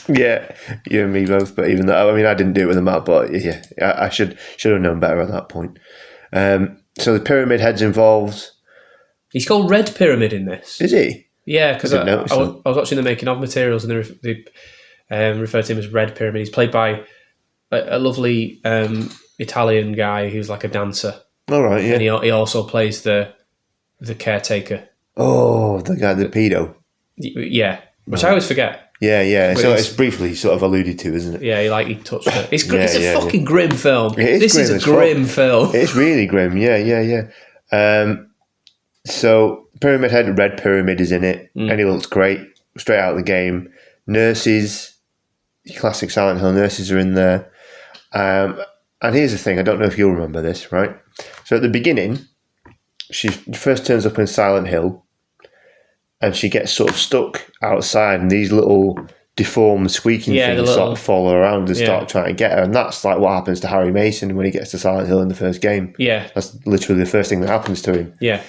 Yeah, you and me both. But even though, I didn't do it with a map, but yeah, I should have known better at that point. So the Pyramid Head's involved. He's called Red Pyramid in this. Is he? Yeah, because I was watching the making of materials and refer to him as Red Pyramid. He's played by a lovely Italian guy who's like a dancer. All right, yeah. And he also plays the caretaker. Oh, the guy, the pedo. Yeah, which I always forget. Yeah. So it's briefly sort of alluded to, isn't it? Yeah, he touched it. It's a fucking grim film. This is a grim film. It's really grim. Yeah. So Pyramid Head, Red Pyramid is in it, and he looks great straight out of the game. Nurses, classic Silent Hill nurses are in there. And here's the thing, I don't know if you'll remember this, right? So at the beginning, she first turns up in Silent Hill, and she gets sort of stuck outside, and these little deformed squeaking things sort of follow her around and start trying to get her. And that's like what happens to Harry Mason when he gets to Silent Hill in the first game. Yeah. That's literally the first thing that happens to him. Yeah.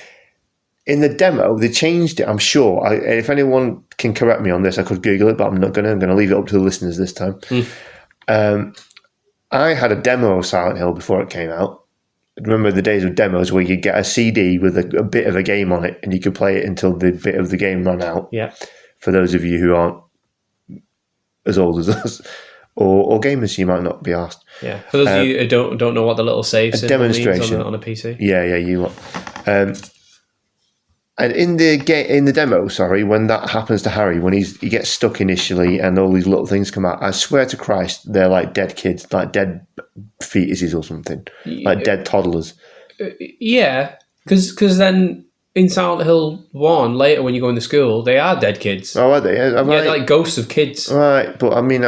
In the demo, they changed it, I'm sure. If anyone can correct me on this, I could Google it, but I'm not going to. I'm going to leave it up to the listeners this time. I had a demo of Silent Hill before it came out. I remember the days of demos where you get a CD with a bit of a game on it and you could play it until the bit of the game ran out. Yeah. For those of you who aren't as old as us, or gamers, you might not be asked. Yeah. For those of you who don't know what the little save symbol means on a PC. Yeah, you want. And in the demo, when that happens to Harry, when he gets stuck initially and all these little things come out, I swear to Christ, they're like dead kids, like dead fetuses or something, like dead toddlers. Yeah, because then in Silent Hill 1, later when you go into school, they are dead kids. Oh, are they? They're like ghosts of kids. Right, but I mean,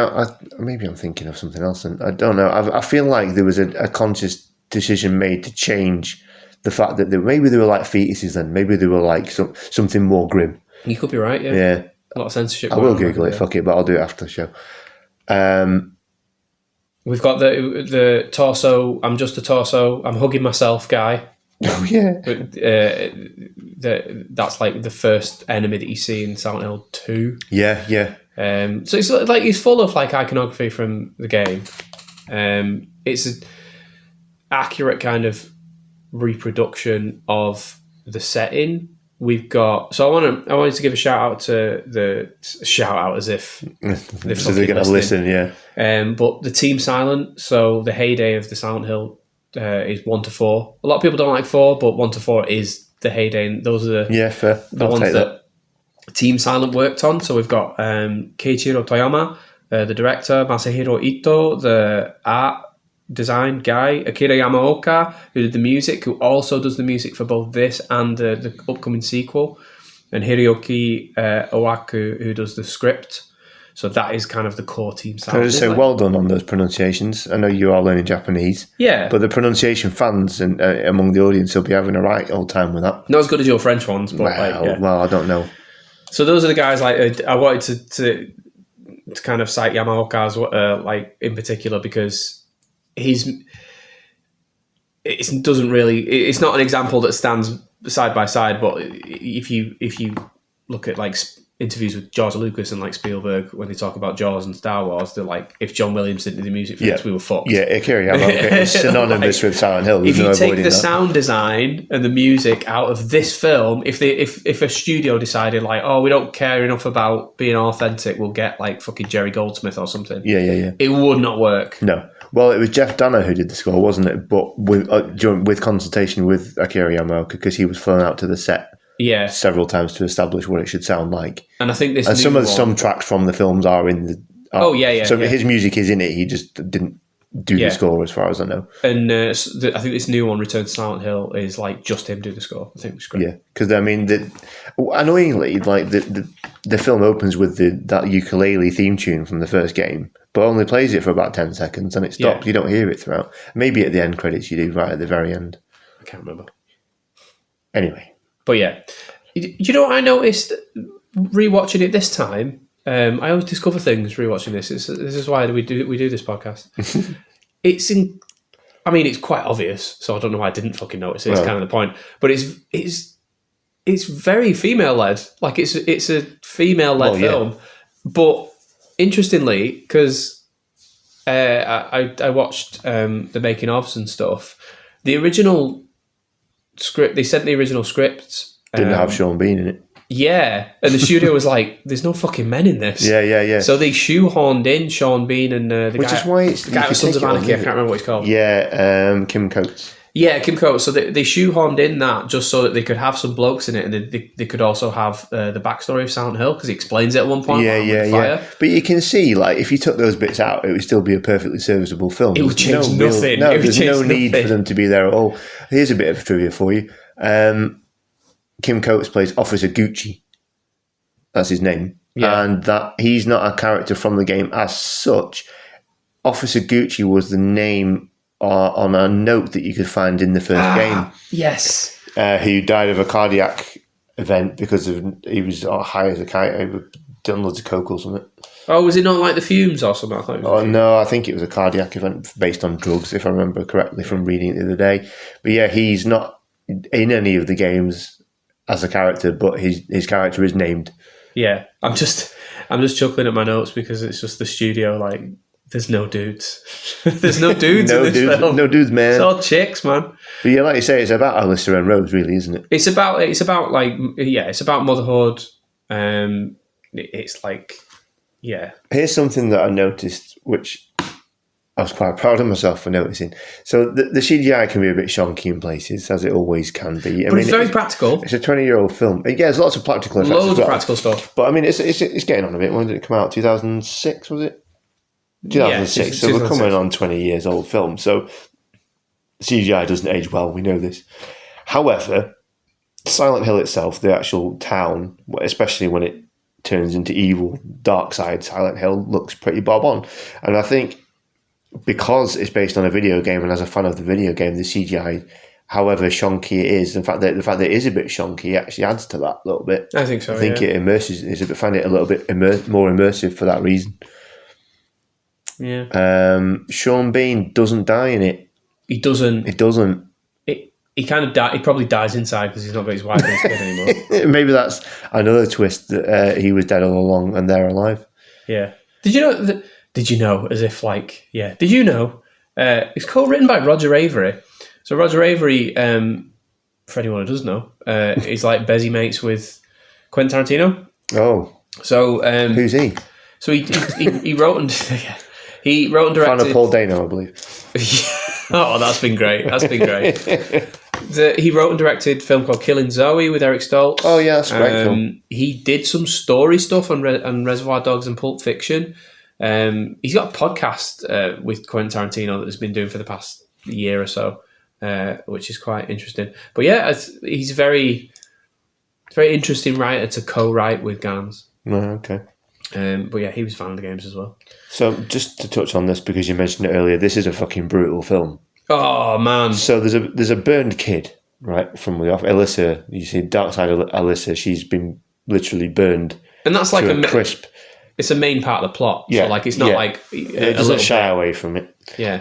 maybe I'm thinking of something else, and I don't know. I feel like there was a conscious decision made to change the fact that maybe they were like fetuses then. Maybe they were like something more grim. You could be right, yeah. Yeah. A lot of censorship. I will Google it, fuck it, but I'll do it after the show. We've got the torso, I'm just a torso, I'm hugging myself guy. Oh, yeah. That's like the first enemy that you see in Silent Hill 2. Yeah. So it's like it's full of like iconography from the game. It's an accurate kind of reproduction of the setting. We've got I wanted to give a shout out to as if so they're going to listen, yeah. But the Team Silent, so the heyday of the Silent Hill is 1 to 4. A lot of people don't like 4, but 1 to 4 is the heyday, and those are fair. The ones that Team Silent worked on. So we've got Keiichiro Toyama, the director, Masahiro Ito, the art design guy, Akira Yamaoka, who did the music, who also does the music for both this and the upcoming sequel, and Hiroki Owaku, who does the script. So that is kind of the core Team Silent. Can I just say, well done on those pronunciations. I know you are learning Japanese. Yeah. But the pronunciation fans and among the audience will be having a right old time with that. Not as good as your French ones, but well, I don't know. So those are the guys. Like I wanted to kind of cite Yamaoka's in particular because it's not an example that stands side by side, but if you look at like interviews with George Lucas and like Spielberg when they talk about Jaws and Star Wars, they're like, if John Williams didn't do the music for this, we were fucked. Yeah, Akira Yamaoka is synonymous with Silent Hill. If you take the sound design and the music out of this film, if a studio decided like, oh, we don't care enough about being authentic, we'll get like fucking Jerry Goldsmith or something. Yeah. It would not work. No. Well, it was Jeff Danner who did the score, wasn't it? But with consultation with Akira Yamaoka, because he was flown out to the set several times to establish what it should sound like. And I think some tracks from the films are in the. His music is in it. He just didn't do the score, as far as I know. And I think this new one, Return to Silent Hill, is like just him do the score. I think it's great. Yeah, because I mean, annoyingly, like the film opens with that ukulele theme tune from the first game, but only plays it for about 10 seconds and it stops. You don't hear it throughout. Maybe at the end credits you do, right at the very end. I can't remember. Anyway. But yeah. You know what I noticed rewatching it this time? I always discover things rewatching this. This is why we do this podcast. It's quite obvious, so I don't know why I didn't fucking notice it. It's kind of the point. But it's very female led. Like it's a female led film. But interestingly, because I watched the making ofs and stuff, the original script, they sent the original script. Didn't have Sean Bean in it. Yeah, and the studio was like, "There's no fucking men in this." Yeah. So they shoehorned in Sean Bean and the Which guy, is why it's the guy with Sons of Anarchy. I can't remember what he's called. Yeah, Kim Coates. Yeah, Kim Coates. So they shoehorned in that just so that they could have some blokes in it, and they could also have the backstory of Silent Hill, because he explains it at one point. Yeah. But you can see, like, if you took those bits out, it would still be a perfectly serviceable film. It would change nothing. There's no need for them to be there at all. Here's a bit of trivia for you. Kim Coates plays Officer Gucci. That's his name. Yeah. And that he's not a character from the game as such. Officer Gucci was the name on a note that you could find in the first game. Yes. Who died of a cardiac event because he was high as a kite. He had done loads of coke or something. Oh, was it not like the fumes or something? No, I think it was a cardiac event based on drugs, if I remember correctly from reading it the other day. But yeah, he's not in any of the games as a character, but his character is named. Yeah, I'm just chuckling at my notes because it's just the studio, like, there's no dudes. There's no dudes in this film. No dudes, man. It's all chicks, man. But yeah, like you say, it's about Alyssa and Rose, really, isn't it? It's about motherhood. It's like, yeah. Here's something that I noticed, which I was quite proud of myself for noticing. So the CGI can be a bit shonky in places, as it always can be. But it's very practical. It's a 20-year-old film. Yeah, there's lots of practical effects. Loads of practical stuff. But I mean, it's getting on a bit. When did it come out? 2006, was it? 2006. Yeah, so we're coming on 20 years old film. So CGI doesn't age well. We know this. However, Silent Hill itself, the actual town, especially when it turns into evil, dark side, Silent Hill looks pretty bob on. And I think because it's based on a video game, and as a fan of the video game, the CGI, however shonky it is, the fact that it is a bit shonky actually adds to that a little bit. I think so. I think it immerses. I find it a little bit more immersive for that reason. Yeah. Sean Bean doesn't die in it. He doesn't. He kind of he probably dies inside because he's not got his wife and his kid anymore. Maybe that's another twist that he was dead all along and they're alive. Yeah. Did you know? Did you know? As if like, yeah. Did you know? It's co-written by Roger Avery. So Roger Avery, for anyone who does know, is like busy mates with Quentin Tarantino. Oh. So who's he? So he wrote and he wrote and directed. Fan of Paul Dano, I believe. Oh, that's been great. He wrote and directed a film called Killing Zoe with Eric Stoltz. Oh yeah, that's a great film. He did some story stuff on Reservoir Dogs and Pulp Fiction. He's got a podcast with Quentin Tarantino that he's been doing for the past year or so, which is quite interesting. But yeah, he's a very interesting writer to co-write with Gans. Oh, okay. But yeah, he was a fan of the games as well. So just to touch on this, because you mentioned it earlier, this is a fucking brutal film. Oh man! So there's a burned kid, right, from the off. Alyssa, you see dark side of Alyssa. She's been literally burned, and that's like a crisp. It's a main part of the plot. Yeah, so like it's not like it doesn't shy away from it. Yeah.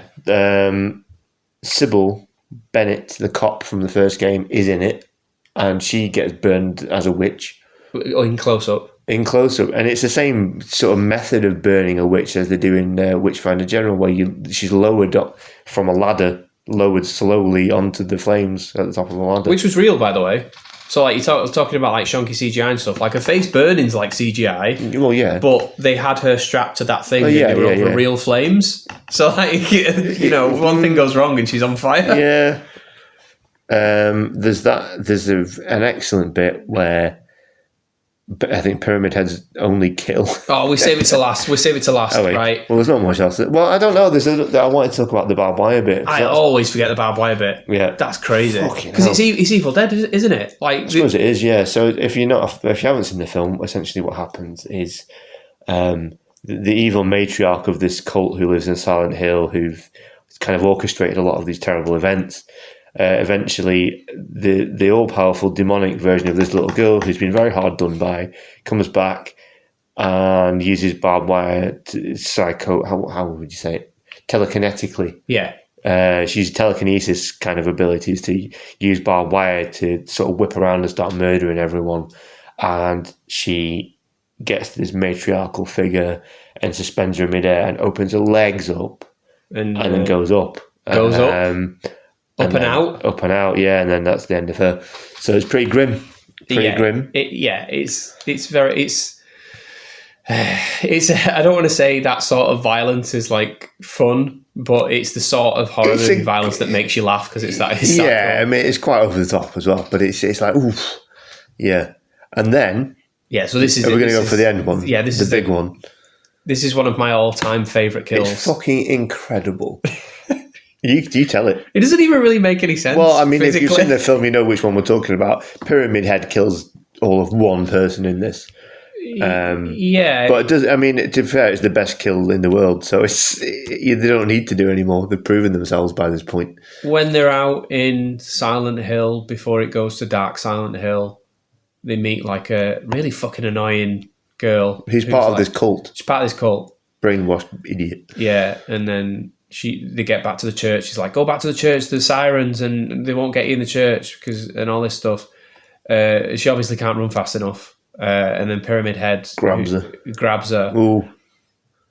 Sybil Bennett, the cop from the first game, is in it, and she gets burned as a witch. In close up. In close up, and it's the same sort of method of burning a witch as they do in Witchfinder General, where she's lowered up from a ladder, lowered slowly onto the flames at the top of the ladder, which was real, by the way. So like you're talking about like shonky CGI and stuff, like her face burning's like CGI. Well, yeah, but they had her strapped to that thing and they were over real flames. So like one thing goes wrong and she's on fire. Yeah. There's an excellent bit where I think Pyramid Heads only kill. Oh, we save it to last. Right? Well, there's not much else. Well, I don't know. I wanted to talk about the barbed wire bit. I always forget the barbed wire bit. Yeah, that's crazy. Because it's Evil Dead, isn't it? Like, I suppose it is. Yeah. So if you haven't seen the film, essentially what happens is the evil matriarch of this cult who lives in Silent Hill, who've kind of orchestrated a lot of these terrible events. Eventually, the all-powerful demonic version of this little girl, who's been very hard done by, comes back and uses barbed wire to how would you say it? Telekinetically. Yeah. She's telekinesis kind of abilities to use barbed wire to sort of whip around and start murdering everyone. And she gets this matriarchal figure and suspends her midair and opens her legs up and then goes up. Goes up? Up and out, yeah, and then that's the end of her. So it's pretty grim. pretty grim. It's I don't want to say that sort of violence is like fun, but it's the sort of horror movie violence that makes you laugh because it's that. I mean, it's quite over the top as well, but it's like oof, yeah. And then so this is. Are we going to go for the end one? Yeah, this is the big one. This is one of my all-time favourite kills. It's fucking incredible. You tell it. It doesn't even really make any sense. Well, I mean, physically. if you've seen the film, you know which one we're talking about. Pyramid Head kills all of one person in this. But it does. I mean, to be fair, it's the best kill in the world, so they don't need to do any more. They've proven themselves by this point. When they're out in Silent Hill before it goes to Dark Silent Hill, they meet like a really fucking annoying girl who's part of this cult. She's part of this cult. Brainwashed idiot. Yeah, and then they get back to the church. She's like, "Go back to the church. There's sirens, and they won't get you in the church and all this stuff." She obviously can't run fast enough. And then Pyramid Head grabs her. Ooh.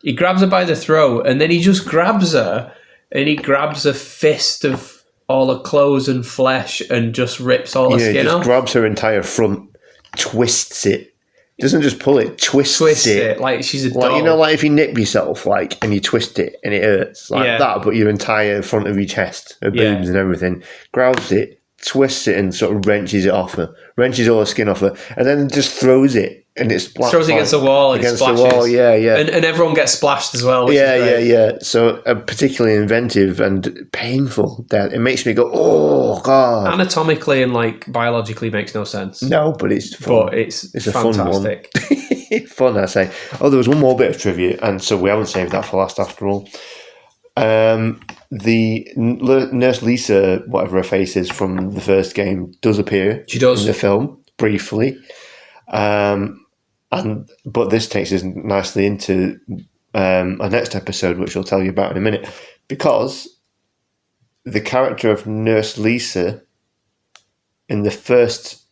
He grabs her by the throat, and then he just grabs her, and he grabs a fist of all her clothes and flesh, and just rips all her skin off. Grabs her entire front, twists it. Doesn't just pull it, twists it like she's a dog. Like, you know, like if you nip yourself, like, and you twist it and it hurts like that, but your entire front of your chest, her boobs and everything, grabs it, twists it, and sort of wrenches it off her, wrenches all the skin off her, and then just throws it, and it splashes. Throws it against the wall, and it splashes. The wall, yeah. And everyone gets splashed as well. Which yeah. So particularly inventive and painful. That it makes me go, oh god. Anatomically and like biologically makes no sense. No, but it's fun. But it's a fantastic. Fun one. Fun, I say. Oh, there was one more bit of trivia, and so we haven't saved that for last after all. The Nurse Lisa, whatever her face is from the first game, does appear. She does in the film briefly, but this takes us nicely into our next episode, which I'll tell you about in a minute, because the character of Nurse Lisa in the first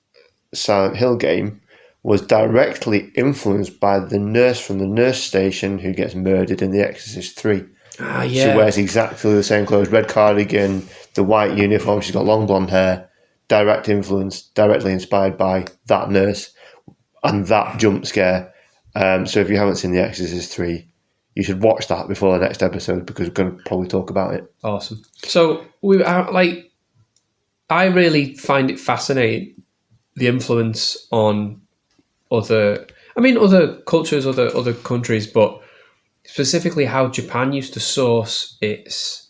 Silent Hill game was directly influenced by the nurse from the nurse station who gets murdered in The Exorcist 3. She wears exactly the same clothes, red cardigan, the white uniform, she's got long blonde hair, directly inspired by that nurse and that jump scare. So if you haven't seen The Exorcist 3, you should watch that before the next episode, because we're going to probably talk about it. Awesome. So I really find it fascinating, the influence on other cultures, other countries, but specifically how Japan used to source its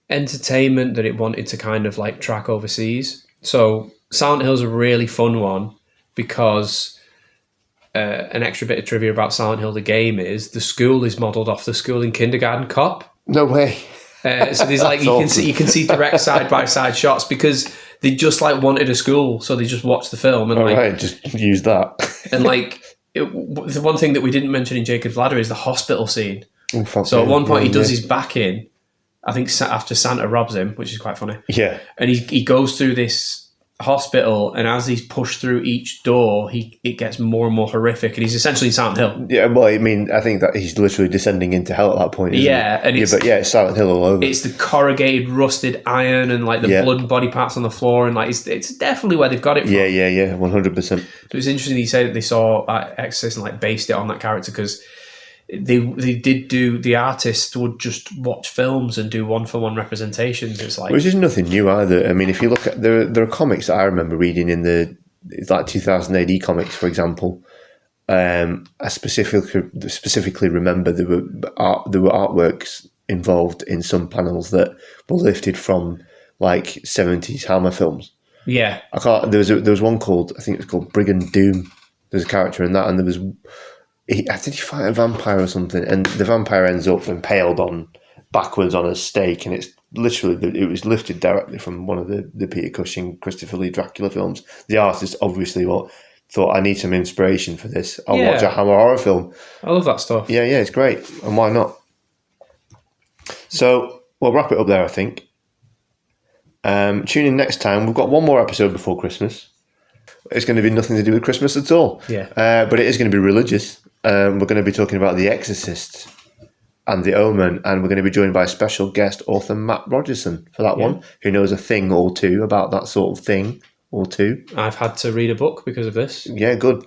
entertainment that it wanted to kind of like track overseas. So Silent Hill's a really fun one because an extra bit of trivia about Silent Hill, the game, is the school is modelled off the school in Kindergarten Cop. No way. So there's like you can see direct side by side shots because they just like wanted a school, so they just watched the film and just use that. And like the one thing that we didn't mention in Jacob's Ladder is the hospital scene. Oh, so at one point he does his back in, I think after Santa robs him, which is quite funny. Yeah, and he goes through this hospital, and as he's pushed through each door, it gets more and more horrific, and he's essentially in Silent Hill. Yeah, well, I mean, I think that he's literally descending into hell at that point. Isn't He? It's Silent Hill all over. It's the corrugated, rusted iron, and like the blood and body parts on the floor, and like it's definitely where they've got it from. Yeah, 100%. It was interesting that you say that they saw Exorcist and like based it on that character, because they did do, the artist would just watch films and do one-for-one representations. It's like, which is nothing new either. I mean, if you look at there are comics that I remember reading in it's like 2000 AD comics, for example. I specifically remember there were artworks involved in some panels that were lifted from like 70s Hammer films. Yeah, there was one called, I think it was called Brigand Doom. There's a character in that, and there was. I think he fight a vampire or something, and the vampire ends up impaled backwards on a stake, and it's literally, it was lifted directly from one of the Peter Cushing, Christopher Lee Dracula films. The artist obviously thought, I need some inspiration for this. I'll watch a Hammer horror film. I love that stuff. Yeah, it's great, and why not? So we'll wrap it up there, I think. Tune in next time. We've got one more episode before Christmas. It's going to be nothing to do with Christmas at all. Yeah. But it is going to be religious. We're going to be talking about The Exorcist and The Omen, and we're going to be joined by special guest author Matt Rogerson for that one, who knows a thing or two about that sort of thing. or two. I've had to read a book because of this. Yeah, good.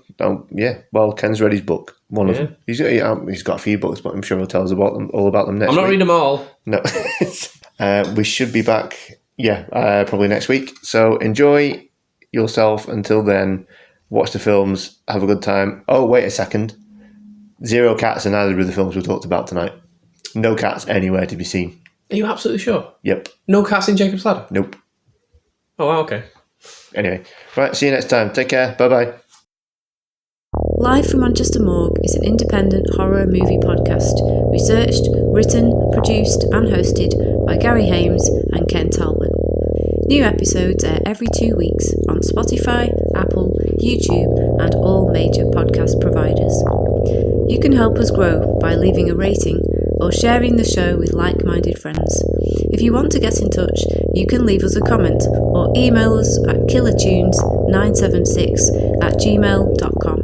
Yeah. Well, Ken's read his book. One of Yeah. them. He's got a few books, but I'm sure he'll tell us all about them next I'm not week. reading them all. No. We should be back, probably next week. So enjoy yourself until then. Watch the films. Have a good time. Oh, wait a second. 0 cats in either of the films we talked about tonight. No cats anywhere to be seen. Are you absolutely sure? Yep. No cats in Jacob's Ladder? Nope. Oh, wow, okay. Anyway. Right, see you next time. Take care. Bye-bye. Live from Manchester Morgue is an independent horror movie podcast, researched, written, produced and hosted by Gary Hames and Ken Talbot. New episodes air every 2 weeks on Spotify, Apple, YouTube and all major podcast providers. You can help us grow by leaving a rating or sharing the show with like-minded friends. If you want to get in touch, you can leave us a comment or email us at killertunes976@gmail.com.